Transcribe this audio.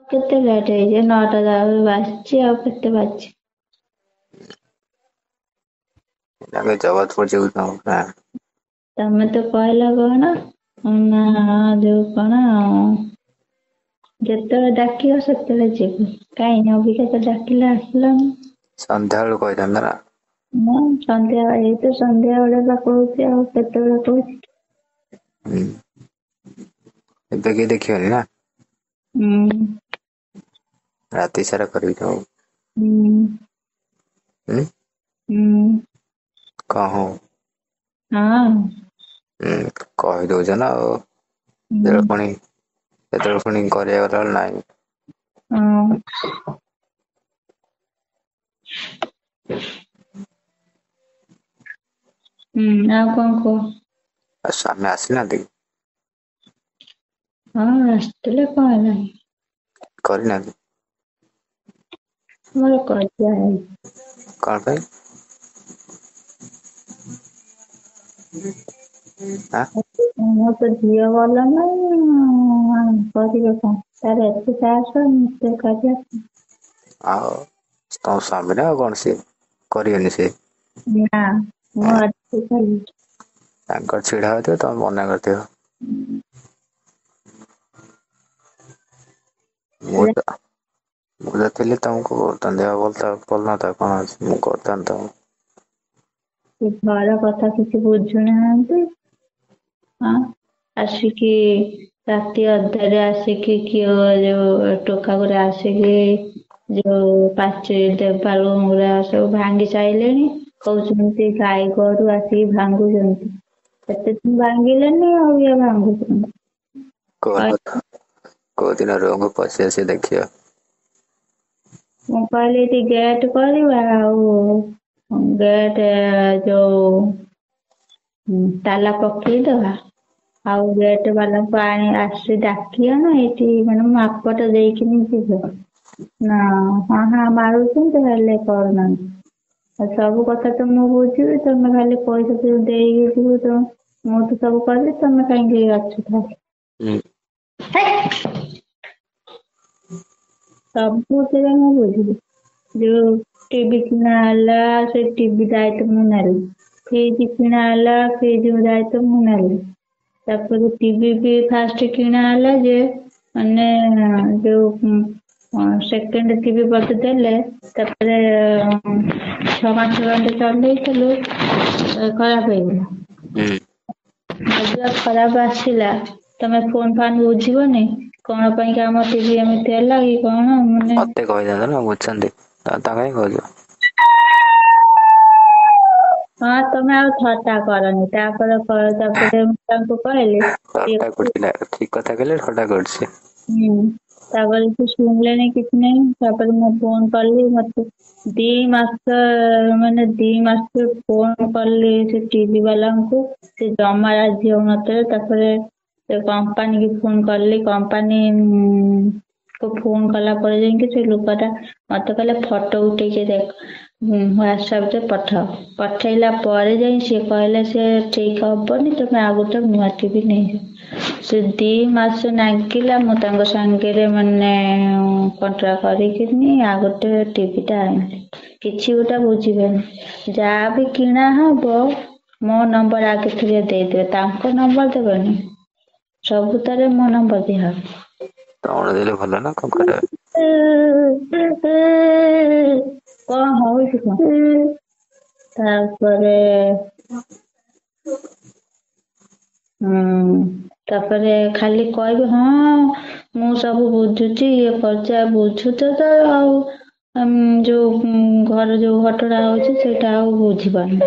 କେତେ ଲେଟ୍ ହେଇଛି 9ଟା ବାଜିଛି ଆଉ କେତେ ବାଜିଛି ଆगे ଜଗତପୁର ଯିବୁ ନା ତମେ ତ କହିଲ କଣ ନା ଯୋଉ କଣ ଯେତେବେଳେ ଡାକିବ ସେତେବେଳେ ଯିବୁ କାହିଁ ଅବିକା ତ ଡାକିଲେ ଆସିଲନି ସନ୍ଧ୍ୟାବେଳୁ କହିଥାନ୍ତା ନା ନା ଏଇ ତ ସନ୍ଧ୍ୟା ବେଳେ ବା କହୁଛି ଆଉ କେତେବେଳେ କହୁଛି ଏବେ କେହି ଦେଖିବନି ନା ହୁଁ ରାତି ସାରା କରିକି ଯାଉ ହୁଁ କଣ ହଉ ହଁ କହିଦଉଛ ନା ଆଉ ହୁଁ ସେତେବେଳେ ପୁଣି କରିବା କଥା ନାହିଁ ହଁ ଆଉ କଣ କୁହ ଆଉ ସ୍ୱାମୀ ଆସିନାହାନ୍ତି ହଁ ଆସିଥିଲେ କଣ ହେଲା କରିନାହାନ୍ତି ମୋର କଜିଆ ହେଇଛି କଣ ପାଇଁ ଆଁ ମୋ ତ ଝିଅ ଭଲ ନାଇଁ କରିବେ କଣ ତାର ଏତେ ସାହସ ସେ କରିବା ଆଉ ତମ ସ୍ୱାମୀ ନା ଆଉ କଣ ସିଏ କରିବେନି ସିଏ ନା ମୁଁ ଅଛି ଖାଲି ତାଙ୍କର ଛିଡା ହଉଥିବେ ତମେ ମନା କରିଥିବ ମୁଁ ତ ଥିଲି ତମକୁ ତା ଦେହ ଭଲ ନଥିଲା କଣ ଅଛି ମୁଁ କରିଥାନ୍ତି ତମକୁ ସେ ଘର କଥା କିଛି ବୁଝୁନାହାନ୍ତି ହଁ ଆସିକି ରାତି ଅଧରେ ଆସିକି କିଏ ଯୋଉ ଟୋକା ଗୁରା ଆସିକି ଯୋଉ ପାଚେରୀ ଦେବାଲ ଗୁରା ସବୁ ଭାଙ୍ଗି ସାଇଲେଣି କହୁଛନ୍ତି ଗାଈ ଗୋରୁ ଆସିକି ଭାଙ୍ଗୁଛନ୍ତି ଏତେ ଦିନ ଭାଙ୍ଗିଲେନି ଆଉ ଇଏ ଭାଙ୍ଗୁଛନ୍ତି କୋଉ ଦିନ ରୁମକୁ ପଶି ଆସି ଦେଖିବ ମୁଁ କହିଲି ଏଠି ଗେଟ କରିବା ଆଉ ଗେଟ ଯୋଉ ତାଲା ପକେଇଦବା ଆଉ ଗେଟ ବାଲାଙ୍କୁ ଆସି ଡାକି ଆଣ ଏଇଠି ମାନେ ମାପଟା ଦେଇକିନି ଯିବ ନା ହଁ ମାରୁଛନ୍ତି ହେଲେ କରୁନାହାନ୍ତି ଆଉ ସବୁ କଥା ତ ମୁଁ ବୁଝିବି ତମେ ଖାଲି ପଇସା ଦେଇକି ଯିବୁ ତ ମୁଁ ତ ସବୁ କଲି ତମେ କାହିଁକି ଅଯଥା ହୁଁ ସବୁଥିରେ ମୁଁ ବୁଝିବି ଯୋଉ ଟିଭି କିଣା ହେଲା ସେ ଟିଭି ଦାୟିତ୍ୱ ମୁଁ ନେଲି ଫ୍ରିଜ କିଣା ହେଲା ଫ୍ରିଜ ଦାୟିତ୍ୱ ମୁଁ ନେଲି ତାପରେ ଟିଭି ବି ଫାଷ୍ଟ କିଣା ହେଲା ଯେ ମାନେ ଯୋଉ ସେକେଣ୍ଡ ଟିଭି ବୋଧେ ଦେଲେ ତାପରେ 6 ମାସ ଖଣ୍ଡେ ଚଲେଇଥିଲୁ ଖରାପ ହେଇଗଲା ହୁଁ ଯଦିଓ ଖରାପ ଆସିଲା ତମେ ଫୋନ ଫାନ ବୁଝିବନି କଣ ପାଇଁ କି ଆମ ଟିଭି ଏମିତି ହେଲା କି କଣ ମାନେ ମତେ କହିଥାନ୍ତ ନା ବୁଝନ୍ତି ତା କାହିଁ କହୁଛ ହଁ ତମେ ଆଉ ଥଟ୍ଟା କରନି ତାପରେ ମୁଁ ତାଙ୍କୁ କହିଲି ଥଟ୍ଟା କରୁଛି ନା ଠିକ କଥା କହିଲେ ଥଟ୍ଟା କରୁଛି ତାପରେ ସେ ଶୁଣିଲେନି କିଛି ନାହିଁ ତାପରେ ମୁଁ ଫୋନ କଲି ମତେ 2 ମାସ ମାନେ 2 ମାସ ଫୋନ କଲି ସେ ଟିଭି ବାଲାଙ୍କୁ ସେ ଜମା ରାଜି ହଉନଥିଲେ ତାପରେ ସେ କମ୍ପାନୀ କି ଫୋନ କଲି କମ୍ପାନୀ ଫୋନ କଲା ପରେ ଯାଇକି ସେ ଲୋକଟା ମତେ କହିଲେ ଫଟୋ ଉଠେଇକି ଦେଖ ହ୍ୱାଟ୍ସଆପ ରେ ପଠେଇଲା ପରେ ଯାଇ ସିଏ କହିଲେ ସେ ଠିକ ହବନି ତମେ ଆଉ ଗୋଟେ ନୂଆ ଟିଭି ନେଇଯାଅ ସେ 2 ମାସ ନାଗିଲା ମୁଁ ତାଙ୍କ ସାଙ୍ଗରେ ମାନେ କଣ୍ଟ୍ରା କରିକିନି ଆଉ ଗୋଟେ ଟିଭି ଟା ଆଣିଲି କିଛି ଗୋଟେ ବୁଝିବେନି ଯାହା ବି କିଣା ହବ ମୋ ନମ୍ବର ଆଗେ ଟିକେ ଦେଇଦେବେ ତାଙ୍କ ନମ୍ବର ଦେବେନି ସବୁଟାରେ ମୋ ନମ୍ବର ଦିଆହବ ତମର ଦେଲେ ଭଲ ନା କଣ ଖରାପ କଣ ହଉଛି କଣ ତାପରେ ତାପରେ ଖାଲି କହିବେ ହଁ ମୁଁ ସବୁ ବୁଝୁଛି ଇଏ କରିଛି ଆଉ ବୁଝୁଛ ତ ଆଉ ଯୋଉ ଘର ଯୋଉ ଘଟଣା ହଉଛି ସେଇଟା ଆଉ ବୁଝିପାରୁନି